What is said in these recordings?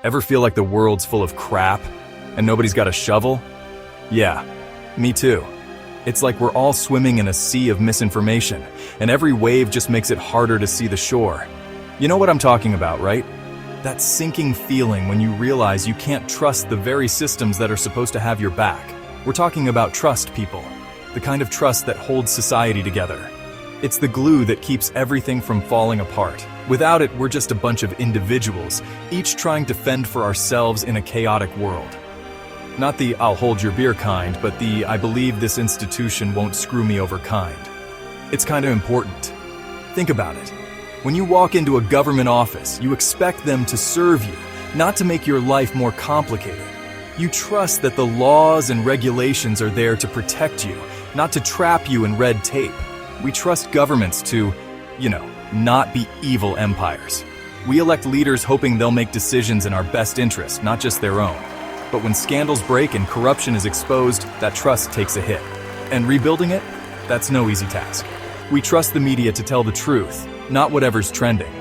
Ever feel like the world's full of crap and nobody's got a shovel? Yeah, me too. It's like we're all swimming in a sea of misinformation, and every wave just makes it harder to see the shore. You know what I'm talking about, right? That sinking feeling when you realize you can't trust the very systems that are supposed to have your back. We're talking about trust, people. The kind of trust that holds society together. It's the glue that keeps everything from falling apart. Without it, we're just a bunch of individuals, each trying to fend for ourselves in a chaotic world. Not the "I'll hold your beer" kind, but the "I believe this institution won't screw me over" kind. It's kind of important. Think about it. When you walk into a government office, you expect them to serve you, not to make your life more complicated. You trust that the laws and regulations are there to protect you, not to trap you in red tape. We trust governments to, not be evil empires. We elect leaders hoping they'll make decisions in our best interest, not just their own. But when scandals break and corruption is exposed, that trust takes a hit. And rebuilding it? That's no easy task. We trust the media to tell the truth, not whatever's trending.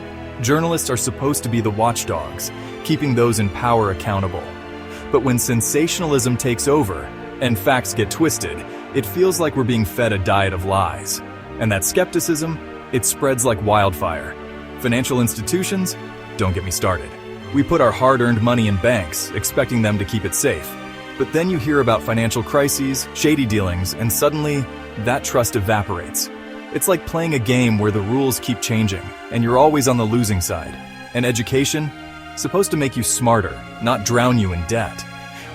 Journalists are supposed to be the watchdogs, keeping those in power accountable. But when sensationalism takes over and facts get twisted, it feels like we're being fed a diet of lies. And that skepticism, it spreads like wildfire. Financial institutions? Don't get me started. We put our hard-earned money in banks, expecting them to keep it safe. But then you hear about financial crises, shady dealings, and suddenly, that trust evaporates. It's like playing a game where the rules keep changing, and you're always on the losing side. And education? Supposed to make you smarter, not drown you in debt.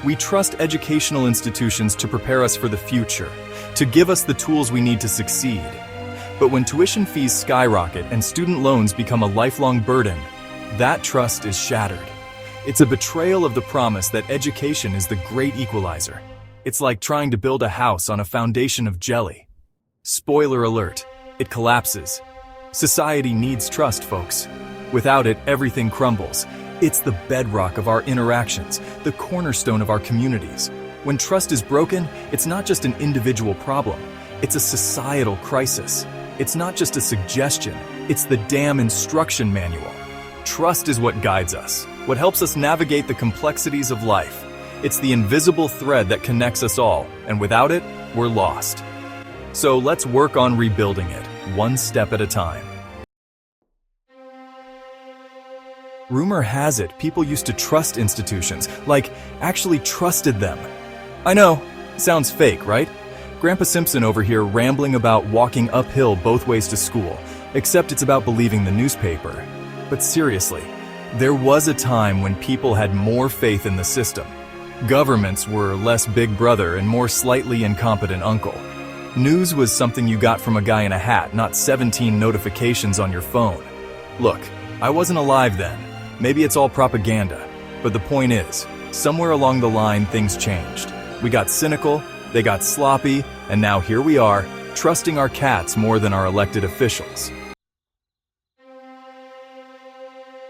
We trust educational institutions to prepare us for the future, to give us the tools we need to succeed. But when tuition fees skyrocket and student loans become a lifelong burden, that trust is shattered. It's a betrayal of the promise that education is the great equalizer. It's like trying to build a house on a foundation of jelly. Spoiler alert, it collapses. Society needs trust, folks. Without it, everything crumbles. It's the bedrock of our interactions, the cornerstone of our communities. When trust is broken, it's not just an individual problem. It's a societal crisis. It's not just a suggestion. It's the damn instruction manual. Trust is what guides us, what helps us navigate the complexities of life. It's the invisible thread that connects us all, and without it, we're lost. So let's work on rebuilding it, one step at a time. Rumor has it people used to trust institutions, like actually trusted them. I know, sounds fake, right? Grandpa Simpson over here rambling about walking uphill both ways to school, except it's about believing the newspaper. But seriously, there was a time when people had more faith in the system. Governments were less big brother and more slightly incompetent uncle. News was something you got from a guy in a hat, not 17 notifications on your phone. Look, I wasn't alive then. Maybe it's all propaganda. But the point is, somewhere along the line things changed. We got cynical, they got sloppy, and now here we are, trusting our cats more than our elected officials.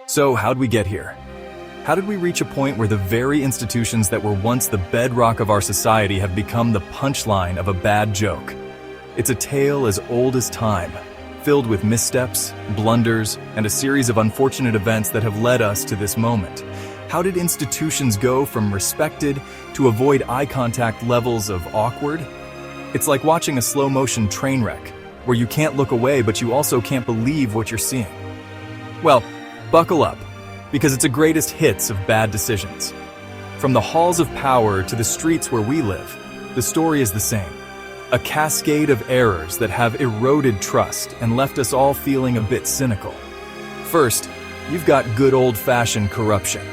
So how'd we get here? How did we reach a point where the very institutions that were once the bedrock of our society have become the punchline of a bad joke? It's a tale as old as time, filled with missteps, blunders, and a series of unfortunate events that have led us to this moment. How did institutions go from respected to avoid eye contact levels of awkward? It's like watching a slow-motion train wreck, where you can't look away but you also can't believe what you're seeing. Well, buckle up, because it's a greatest hits of bad decisions. From the halls of power to the streets where we live, the story is the same. A cascade of errors that have eroded trust and left us all feeling a bit cynical. First, you've got good old-fashioned corruption.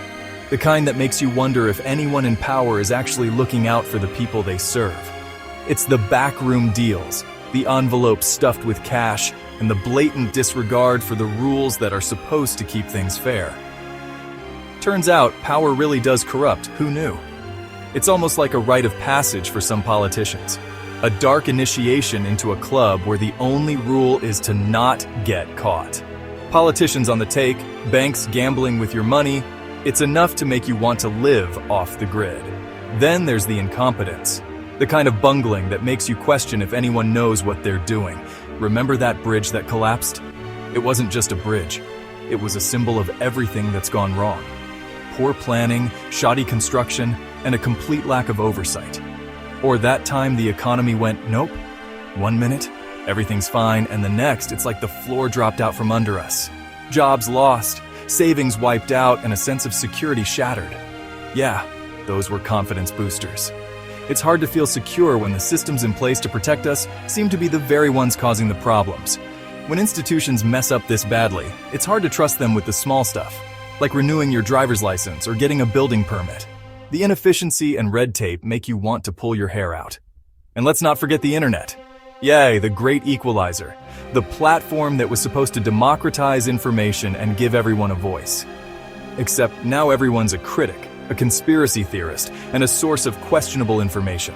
The kind that makes you wonder if anyone in power is actually looking out for the people they serve. It's the backroom deals, the envelopes stuffed with cash, and the blatant disregard for the rules that are supposed to keep things fair. Turns out, power really does corrupt, who knew? It's almost like a rite of passage for some politicians. A dark initiation into a club where the only rule is to not get caught. Politicians on the take, banks gambling with your money, it's enough to make you want to live off the grid. Then there's the incompetence, the kind of bungling that makes you question if anyone knows what they're doing. Remember that bridge that collapsed? It wasn't just a bridge. It was a symbol of everything that's gone wrong. poor planning, shoddy construction, and a complete lack of oversight. Or that time the economy went, nope, 1 minute, everything's fine, and the next, it's like the floor dropped out from under us. Jobs lost, savings wiped out, and a sense of security shattered. Yeah, those were confidence boosters. It's hard to feel secure when the systems in place to protect us seem to be the very ones causing the problems. When institutions mess up this badly, it's hard to trust them with the small stuff, like renewing your driver's license or getting a building permit. The inefficiency and red tape make you want to pull your hair out. And let's not forget the internet. Yay, the great equalizer, the platform that was supposed to democratize information and give everyone a voice. Except now everyone's a critic, a conspiracy theorist, and a source of questionable information.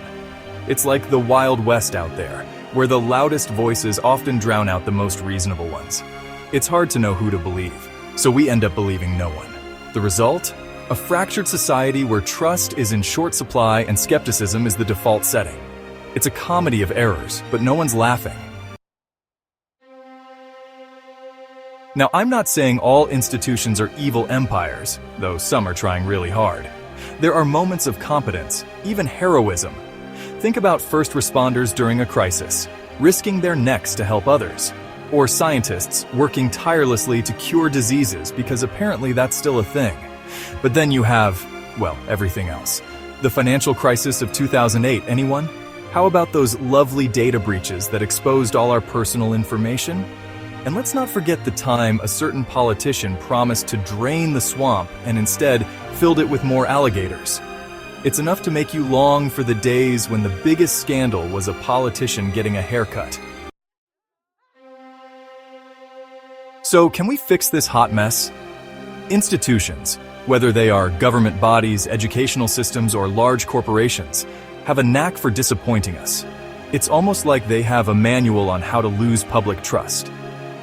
It's like the Wild West out there, where the loudest voices often drown out the most reasonable ones. It's hard to know who to believe, so we end up believing no one. The result? A fractured society where trust is in short supply and skepticism is the default setting. It's a comedy of errors, but no one's laughing. Now, I'm not saying all institutions are evil empires, though some are trying really hard. There are moments of competence, even heroism. Think about first responders during a crisis, risking their necks to help others. Or scientists working tirelessly to cure diseases because apparently that's still a thing. But then you have, well, everything else. The financial crisis of 2008, anyone? How about those lovely data breaches that exposed all our personal information? And let's not forget the time a certain politician promised to drain the swamp and instead filled it with more alligators. It's enough to make you long for the days when the biggest scandal was a politician getting a haircut. So, can we fix this hot mess? Institutions, whether they are government bodies, educational systems, or large corporations, have a knack for disappointing us. It's almost like they have a manual on how to lose public trust.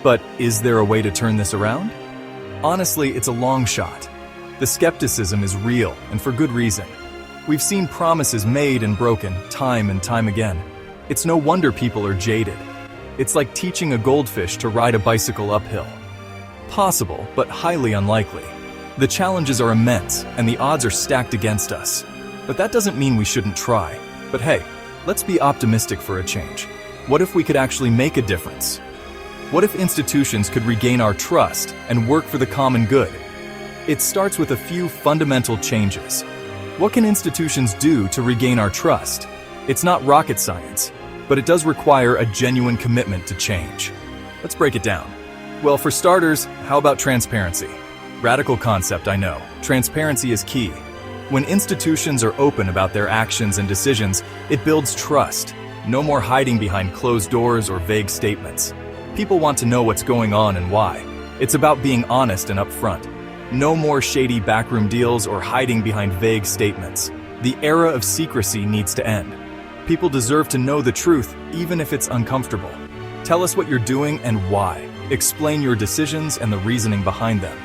But is there a way to turn this around? Honestly, it's a long shot. The skepticism is real, and for good reason. We've seen promises made and broken time and time again. It's no wonder people are jaded. It's like teaching a goldfish to ride a bicycle uphill. Possible, but highly unlikely. The challenges are immense, and the odds are stacked against us. But that doesn't mean we shouldn't try. But hey, let's be optimistic for a change. What if we could actually make a difference? What if institutions could regain our trust and work for the common good? It starts with a few fundamental changes. What can institutions do to regain our trust? It's not rocket science, but it does require a genuine commitment to change. Let's break it down. Well, for starters, how about transparency? Radical concept, I know. Transparency is key. When institutions are open about their actions and decisions, it builds trust. No more hiding behind closed doors or vague statements. People want to know what's going on and why. It's about being honest and upfront. No more shady backroom deals or hiding behind vague statements. The era of secrecy needs to end. People deserve to know the truth, even if it's uncomfortable. Tell us what you're doing and why. Explain your decisions and the reasoning behind them.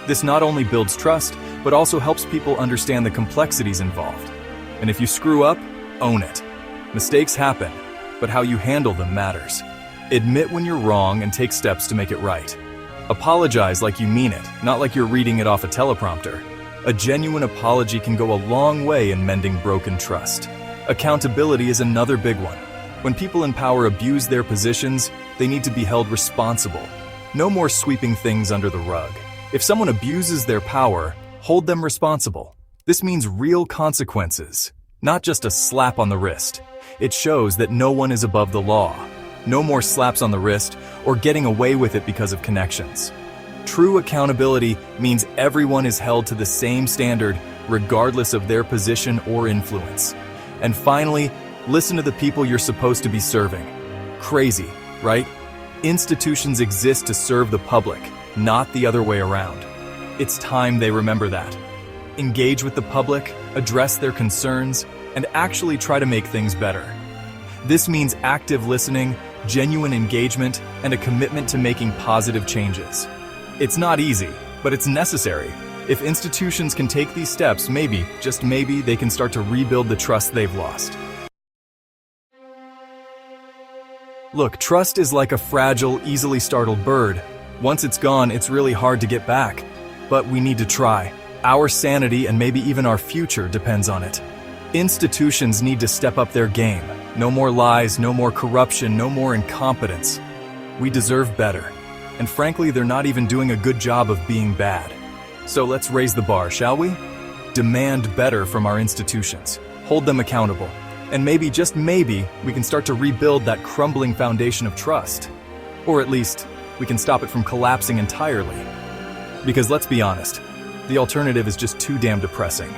This not only builds trust, but also helps people understand the complexities involved. And if you screw up, own it. Mistakes happen, but how you handle them matters. Admit when you're wrong and take steps to make it right. Apologize like you mean it, not like you're reading it off a teleprompter. A genuine apology can go a long way in mending broken trust. Accountability is another big one. When people in power abuse their positions, they need to be held responsible. No more sweeping things under the rug. If someone abuses their power, hold them responsible. This means real consequences, not just a slap on the wrist. It shows that no one is above the law. No more slaps on the wrist or getting away with it because of connections. True accountability means everyone is held to the same standard regardless of their position or influence. And finally, listen to the people you're supposed to be serving. Crazy, right? Institutions exist to serve the public, not the other way around. It's time they remember that. Engage with the public, address their concerns, and actually try to make things better. This means active listening, genuine engagement, and a commitment to making positive changes. It's not easy, but it's necessary. If institutions can take these steps, maybe, just maybe, they can start to rebuild the trust they've lost. Look, trust is like a fragile, easily startled bird. Once it's gone, it's really hard to get back. But we need to try. Our sanity and maybe even our future depends on it. Institutions need to step up their game. No more lies, no more corruption, no more incompetence. We deserve better. And frankly, they're not even doing a good job of being bad. So let's raise the bar, shall we? Demand better from our institutions. Hold them accountable. And maybe, just maybe, we can start to rebuild that crumbling foundation of trust. Or at least, we can stop it from collapsing entirely. Because let's be honest, the alternative is just too damn depressing.